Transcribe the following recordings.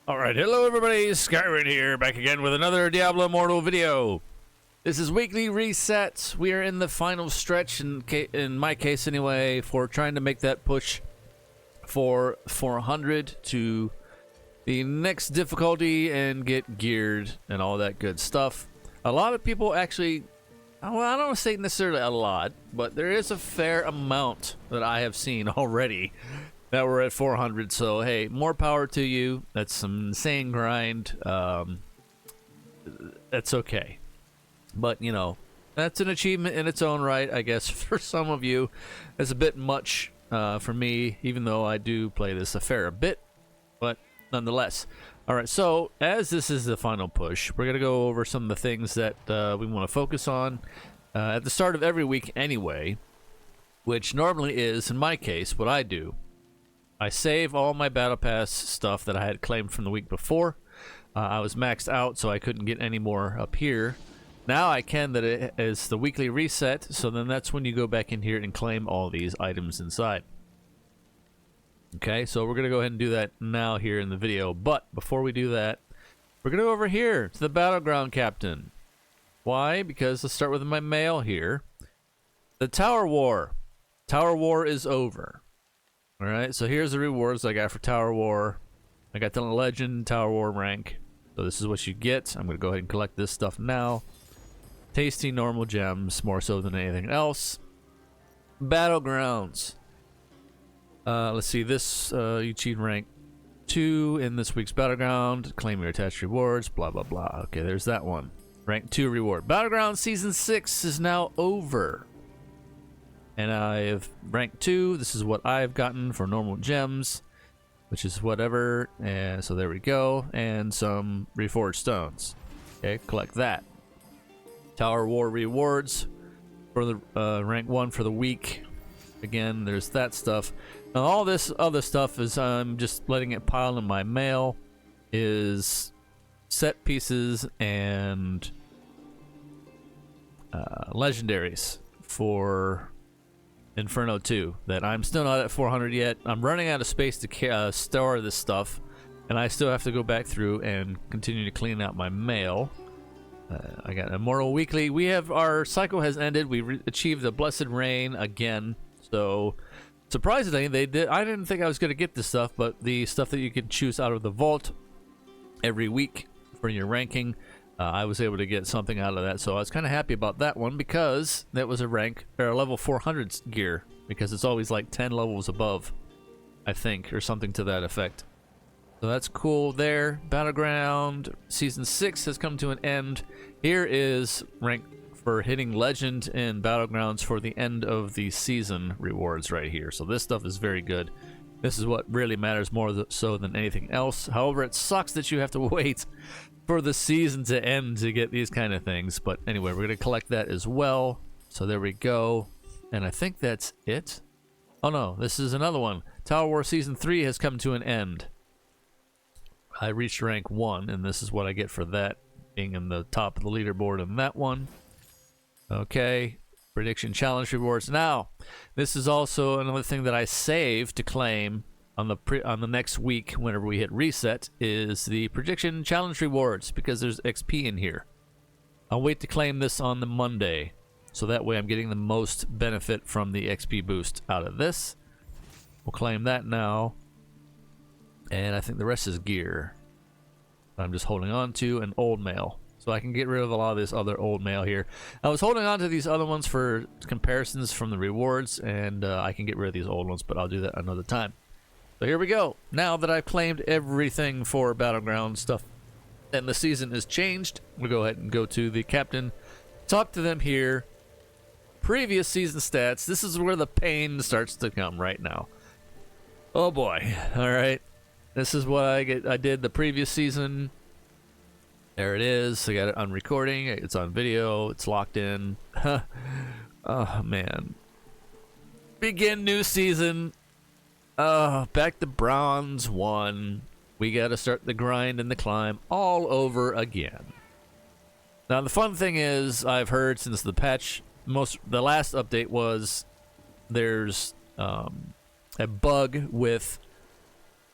Alright, hello everybody, Skyrim here, back again with another Diablo Immortal video. This is weekly reset. We are in the final stretch, in my case anyway, for trying to make that push for 400 to the next difficulty and get geared and all that good stuff. A lot of people actually, well, I don't want to say necessarily a lot, but there is a fair amount that I have seen already that we're at 400, so hey, more power to you. That's some insane grind. That's okay. But, you know, that's an achievement in its own right, I guess, for some of you. It's a bit much for me, even though I do play this a fair bit, but nonetheless. Alright, so as this is the final push, we're going to go over some of the things that we want to focus on at the start of every week anyway, which normally is, in my case, what I do. I save all my Battle Pass stuff that I had claimed from the week before. I was maxed out, so I couldn't get any more up here. Now I can, that it is the weekly reset, so then that's when you go back in here and claim all these items inside. Okay, so we're going to go ahead and do that now here in the video. But before we do that, we're going to go over here to the Battleground Captain. Why? Because let's start with my mail here. The Tower War. Tower War is over. Alright, so here's the rewards I got for Tower War. I got the Legend Tower War rank. So this is what you get. I'm going to go ahead and collect this stuff now. Tasty normal gems, more so than anything else. Battlegrounds. Let's see, this you achieved rank 2 in this week's Battleground. Claim your attached rewards, blah blah blah. Okay, there's that one. Rank 2 reward. Battleground Season 6 is now over. And I have rank 2. This is what I've gotten for normal gems, which is whatever. And so there we go. And some reforged stones. Okay, collect that. Tower War rewards for the rank 1 for the week. Again, there's that stuff. Now all this other stuff is I'm just letting it pile in my mail. Is set pieces and legendaries for Inferno 2 that I'm still not at 400 yet. I'm running out of space to store this stuff, and I still have to go back through and continue to clean out my mail. I got Immortal Weekly. We have, our cycle has ended. We achieved the Blessed Rain again. So surprisingly, they did. I didn't think I was going to get this stuff, but the stuff that you can choose out of the vault every week for your ranking, I was able to get something out of that, so I was kind of happy about that one because that was a rank or a level 400 gear, because it's always like 10 levels above, I think, or something to that effect. So that's cool there. Battleground Season 6 has come to an end. Here is rank for hitting Legend in Battlegrounds for the end of the season rewards right here. So this stuff is very good. This is what really matters more so than anything else. However, it sucks that you have to wait for the season to end to get these kind of things, but anyway, we're going to collect that as well. So there we go, and I think that's it. Oh no, this is another one. Tower War Season 3 has come to an end. I reached rank 1, and this is what I get for that, being in the top of the leaderboard on that one. Okay, prediction challenge rewards. Now, this is also another thing that I save to claim on the next week whenever we hit reset, is the prediction challenge rewards, because there's XP in here. I'll wait to claim this on the Monday, so that way I'm getting the most benefit from the XP boost out of this. We'll claim that now, and I think the rest is gear. I'm just holding on to an old mail, so I can get rid of a lot of this other old mail here. I was holding on to these other ones for comparisons from the rewards, and I can get rid of these old ones, but I'll do that another time. So here we go. Now that I've claimed everything for Battleground stuff and the season is changed, we'll go ahead and go to the captain, talk to them here. Previous season stats. This is where the pain starts to come right now. Oh boy. All right. This is what I did the previous season. There it is. I got it on recording. It's on video. It's locked in. Oh man. Begin new season. Back to Bronze 1. We gotta start the grind and the climb all over again. Now the fun thing is, I've heard since the patch, the last update was, there's a bug with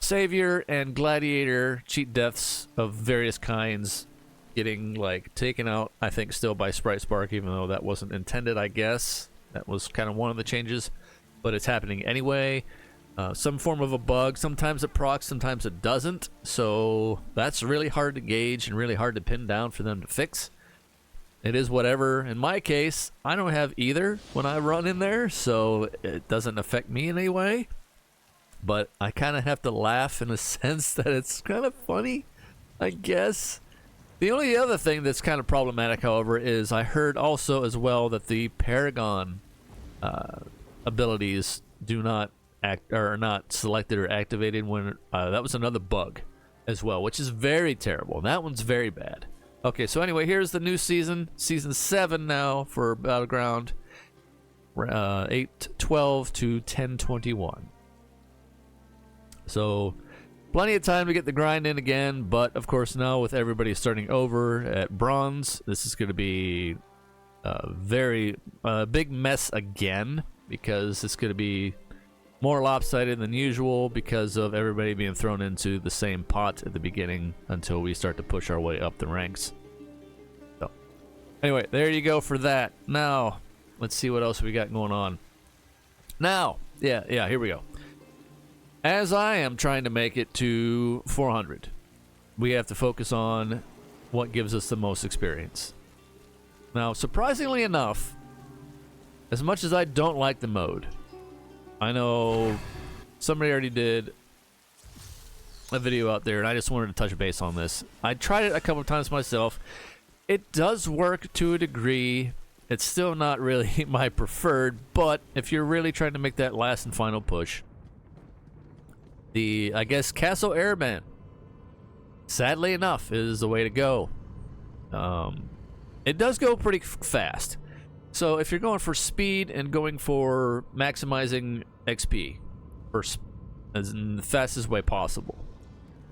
Savior and Gladiator cheat deaths of various kinds getting like taken out, I think, still by Sprite Spark, even though that wasn't intended, I guess. That was kind of one of the changes, but it's happening anyway. Some form of a bug. Sometimes it procs, sometimes it doesn't. So that's really hard to gauge and really hard to pin down for them to fix. It is whatever. In my case, I don't have either when I run in there, so it doesn't affect me in any way. But I kind of have to laugh in a sense that it's kind of funny, I guess. The only other thing that's kind of problematic, however, is I heard also as well that the Paragon abilities do not are not selected or activated when that was another bug as well, which is very terrible. That one's very bad. Okay, so anyway, here's the new season 7 now for Battleground, 8:12 to 10:21. So plenty of time to get the grind in again, but of course now with everybody starting over at bronze, this is going to be a very big mess again, because it's going to be more lopsided than usual because of everybody being thrown into the same pot at the beginning until we start to push our way up the ranks. So anyway, there you go for that. Now let's see what else we got going on. Now, yeah, here we go. As I am trying to make it to 400, we have to focus on what gives us the most experience. Now, surprisingly enough, as much as I don't like the mode, I know somebody already did a video out there, and I just wanted to touch base on this. I tried it a couple of times myself. It does work to a degree. It's still not really my preferred, but if you're really trying to make that last and final push, I guess Castle Erebban, sadly enough, is the way to go. It does go pretty fast. So if you're going for speed and going for maximizing XP as in the fastest way possible,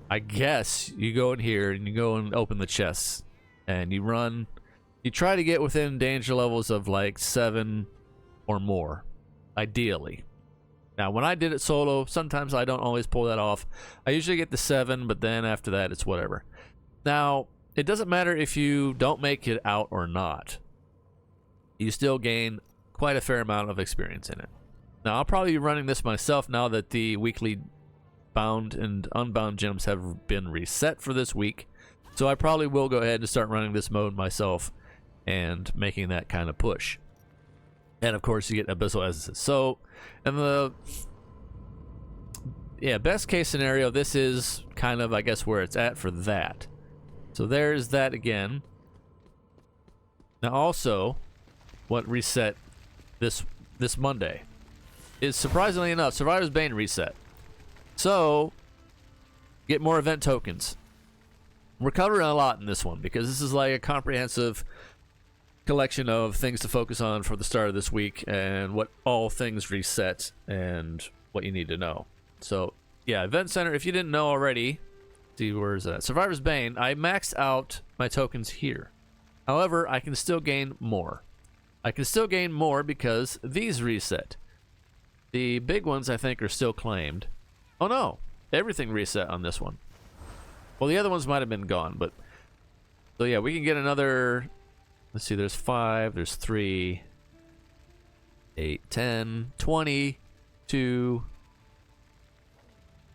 I guess you go in here and you go and open the chests and you try to get within danger levels of like 7 or more, ideally. Now, when I did it solo, sometimes I don't always pull that off. I usually get the 7, but then after that, it's whatever. Now, it doesn't matter if you don't make it out or not. You still gain quite a fair amount of experience in it. Now, I'll probably be running this myself now that the weekly bound and unbound gems have been reset for this week. So I probably will go ahead and start running this mode myself and making that kind of push. And of course, you get Abyssal Essences. So, in the best case scenario, this is kind of, I guess, where it's at for that. So there's that again. Now, also, what reset this Monday is, surprisingly enough, Survivor's Bane reset. So, get more event tokens. We're covering a lot in this one because this is like a comprehensive collection of things to focus on for the start of this week and what all things reset and what you need to know. So yeah, Event Center, if you didn't know already, see, where is that? Survivor's Bane, I maxed out my tokens here. However, I can still gain more. I can still gain more because these reset. The big ones I think are still claimed. Oh no, everything reset on this one. Well, the other ones might have been gone, but so yeah, we can get another. Let's see, there's 5, there's 3, 8, 10, 20, 2,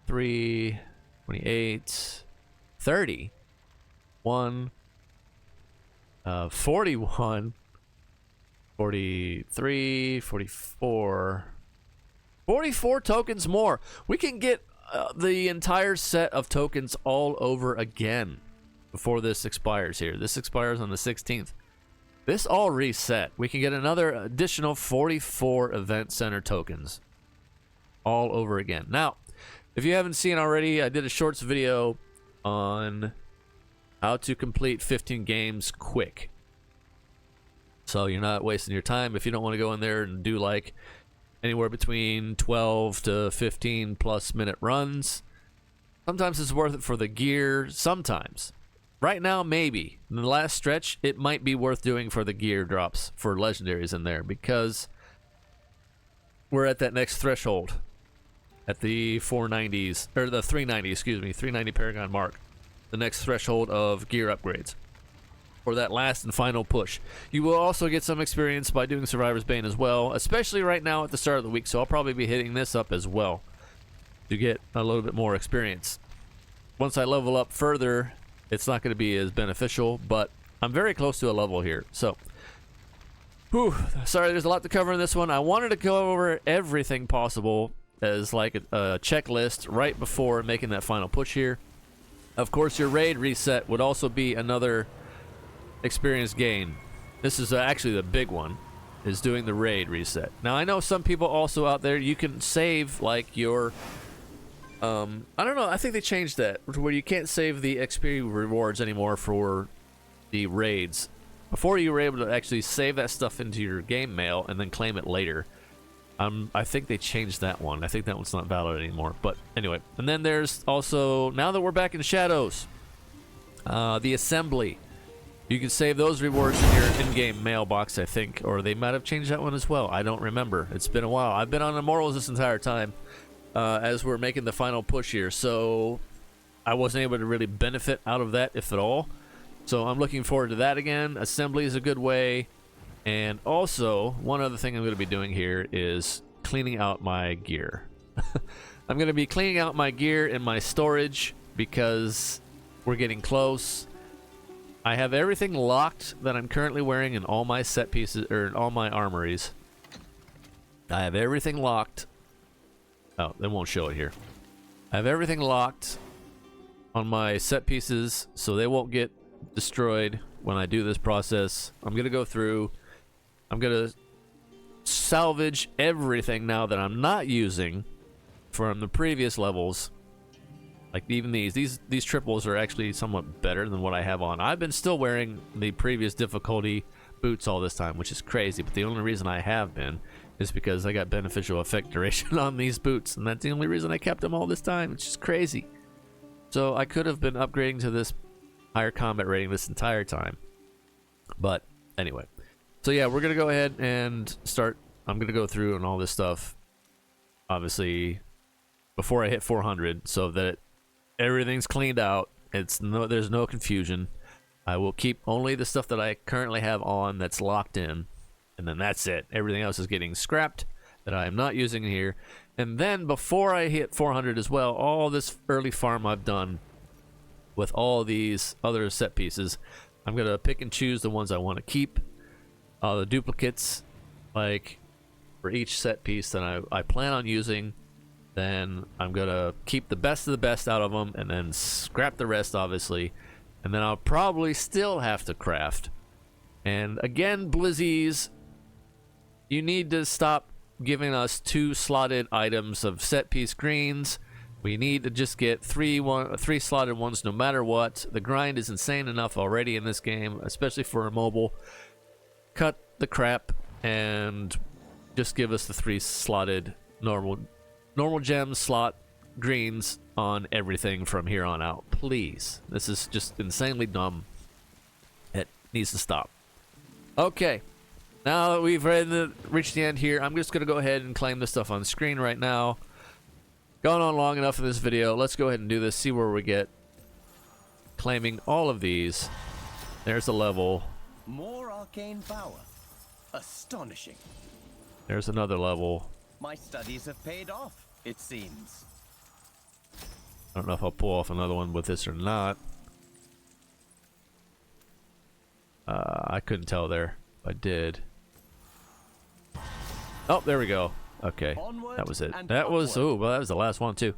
3, 28, 30, 1, 41, 43, 44, 44 tokens more. We can get the entire set of tokens all over again before this expires here. This expires on the 16th. This all reset. We can get another additional 44 Event Center tokens all over again. Now, if you haven't seen already, I did a shorts video on how to complete 15 games quick. So you're not wasting your time if you don't want to go in there and do like anywhere between 12 to 15 plus minute runs. Sometimes it's worth it for the gear, sometimes. Right now, maybe. In the last stretch, it might be worth doing for the gear drops for legendaries in there because we're at that next threshold. at the 490s, or the 390, excuse me, 390 Paragon mark, the next threshold of gear upgrades, for that last and final push. You will also get some experience by doing Survivor's Bane as well, especially right now at the start of the week, so I'll probably be hitting this up as well to get a little bit more experience. Once I level up further, it's not going to be as beneficial, but I'm very close to a level here, so whew, sorry, there's a lot to cover in this one. I wanted to go over everything possible as like a checklist right before making that final push here. Of course, your raid reset would also be another experience gain. This is actually the big one, is doing the raid reset. Now, I know some people also out there, you can save like your I don't know, I think they changed that where you can't save the XP rewards anymore for the raids. Before, you were able to actually save that stuff into your game mail and then claim it later. I think they changed that one. I think that one's not valid anymore. But anyway, and then there's also, now that we're back in Shadows, the assembly. You can save those rewards in your in-game mailbox, I think, or they might have changed that one as well. I don't remember. It's been a while. I've been on Immortals this entire time as we're making the final push here, so I wasn't able to really benefit out of that, if at all. So I'm looking forward to that again. Assembly is a good way. And also, one other thing I'm going to be doing here is cleaning out my gear. I'm going to be cleaning out my gear in my storage because we're getting close. I have everything locked that I'm currently wearing in all my set pieces, or in all my armories. I have everything locked. Oh, they won't show it here. I have everything locked on my set pieces, so they won't get destroyed when I do this process. I'm going to go through. I'm going to salvage everything now that I'm not using from the previous levels. Like even these triples are actually somewhat better than what I have on. I've been still wearing the previous difficulty boots all this time, which is crazy, but the only reason I have been is because I got beneficial effect duration on these boots, and that's the only reason I kept them all this time, which is crazy. So I could have been upgrading to this higher combat rating this entire time. But anyway. So yeah, we're going to go ahead and start. I'm going to go through and all this stuff, obviously, before I hit 400, so that everything's cleaned out. There's no confusion. I will keep only the stuff that I currently have on that's locked in, and then that's it. Everything else is getting scrapped that I am not using here. And then before I hit 400 as well, all this early farm I've done with all these other set pieces, I'm going to pick and choose the ones I want to keep. The duplicates, like for each set piece that I plan on using, then I'm gonna keep the best of the best out of them and then scrap the rest, obviously, and then I'll probably still have to craft. And again, Blizzies, you need to stop giving us 2 slotted items of set piece greens. We need to just get 3 slotted ones no matter what. The grind is insane enough already in this game, especially for a mobile. Cut the crap and just give us the 3 slotted normal gem slot greens on everything from here on out, please. This is just insanely dumb. It needs to stop. Okay, now that we've reached the end here, I'm just gonna go ahead and claim this stuff on screen right now. Gone on long enough in this video. Let's go ahead and do this, see where we get. Claiming all of these. There's the level. More arcane power. Astonishing. There's another level. My studies have paid off, it seems. I don't know if I'll pull off another one with this or not. I couldn't tell there. I did. Oh, there we go. Okay, that was it. That was, oh, well, that was the last one too.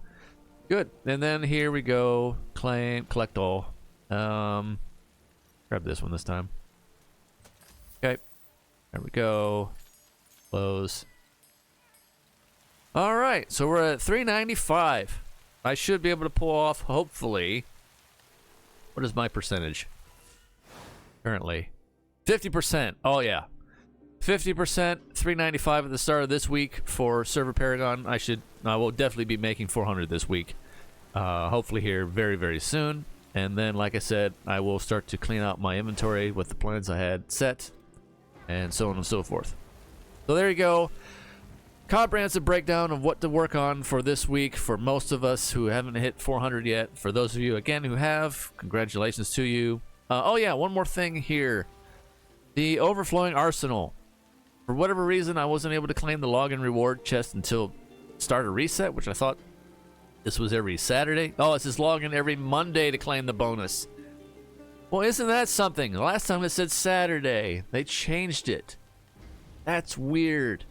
Good. And then here we go. Claim, collect all. Grab this one this time. Okay. There we go. Close. All right, so we're at 395. I should be able to pull off, hopefully. What is my percentage? Currently. 50%. Oh, yeah. 50%, 395 at the start of this week for Server Paragon. I will definitely be making 400 this week. Hopefully here very, very soon. And then, like I said, I will start to clean out my inventory with the plans I had set, and so on and so forth. So there you go. comprehensive breakdown of what to work on for this week for most of us who haven't hit 400 yet. For those of you, again, who have, congratulations to you. Oh yeah, one more thing here. The overflowing arsenal. For whatever reason, I wasn't able to claim the login reward chest until starter reset, which I thought this was every Saturday. Oh, it says login every Monday to claim the bonus. Well, isn't that something? Last time it said Saturday. They changed it. That's weird.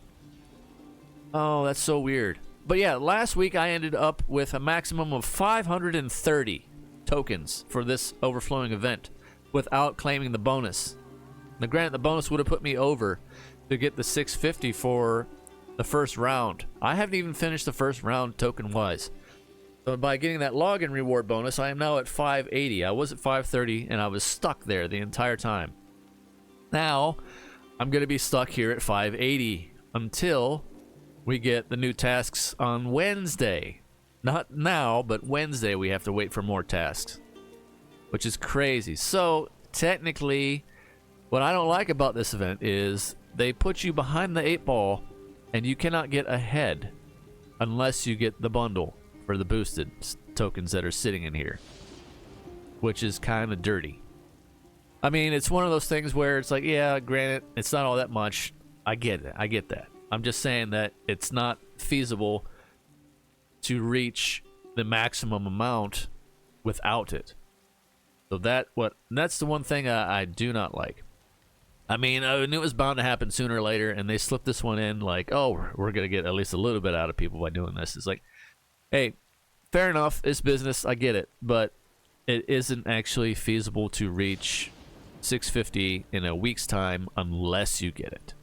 Oh, that's so weird. But yeah, last week I ended up with a maximum of 530 tokens for this overflowing event without claiming the bonus. Now, granted, the bonus would have put me over to get the 650 for the first round. I haven't even finished the first round token-wise. So by getting that login reward bonus, I am now at 580. I was at 530, and I was stuck there the entire time. Now, I'm going to be stuck here at 580 until we get the new tasks on Wednesday. Not now, but Wednesday we have to wait for more tasks, which is crazy. So, technically, what I don't like about this event is they put you behind the 8-ball, and you cannot get ahead unless you get the bundle for the boosted tokens that are sitting in here, which is kind of dirty. I mean, it's one of those things where it's like, yeah, granted, it's not all that much. I get it. I get that. I'm just saying that it's not feasible to reach the maximum amount without it. So that's the one thing I do not like. I mean, I knew it was bound to happen sooner or later, and they slipped this one in like, oh, we're going to get at least a little bit out of people by doing this. It's like, hey, fair enough, it's business, I get it, but it isn't actually feasible to reach 650 in a week's time unless you get it.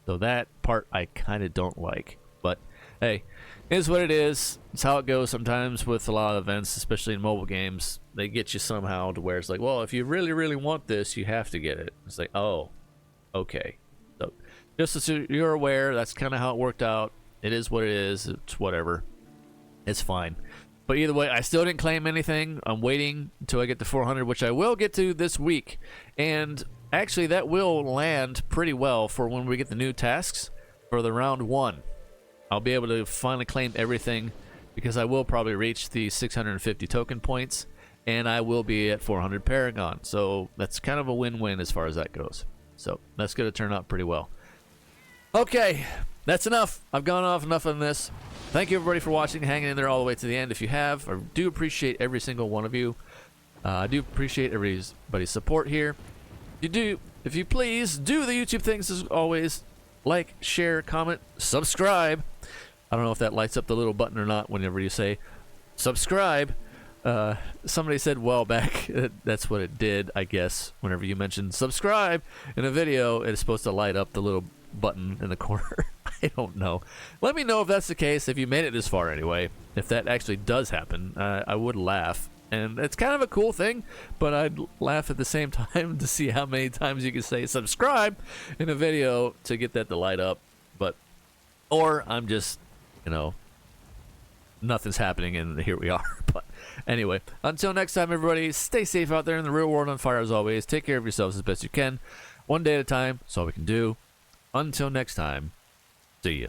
So that part I kind of don't like. But hey, it is what it is. It's how it goes sometimes with a lot of events, especially in mobile games. They get you somehow to where it's like, well, if you really, really want this, you have to get it. It's like, oh, okay. So just so you're aware, that's kind of how it worked out. It is what it is. It's whatever. It's fine. But either way, I still didn't claim anything. I'm waiting until I get to 400, which I will get to this week. And actually, that will land pretty well for when we get the new tasks for the round 1. I'll be able to finally claim everything because I will probably reach the 650 token points, and I will be at 400 Paragon. So that's kind of a win-win as far as that goes. So that's going to turn out pretty well. Okay, that's enough. I've gone off enough on this. Thank you, everybody, for watching, hanging in there all the way to the end. If you have, I do appreciate every single one of you. I do appreciate everybody's support here. If you please, do the YouTube things as always. Like, share, comment, subscribe. I don't know if that lights up the little button or not whenever you say subscribe. Somebody said well back that's what it did, I guess. Whenever you mention subscribe in a video, it's supposed to light up the little button in the corner. I don't know. Let me know if that's the case, if you made it this far anyway. If that actually does happen, I would laugh. And it's kind of a cool thing, but I'd laugh at the same time to see how many times you can say subscribe in a video to get that to light up. Or I'm just, nothing's happening and here we are. But anyway, until next time, everybody, stay safe out there in the real world on fire as always. Take care of yourselves as best you can. One day at a time, that's all we can do. Until next time, see ya.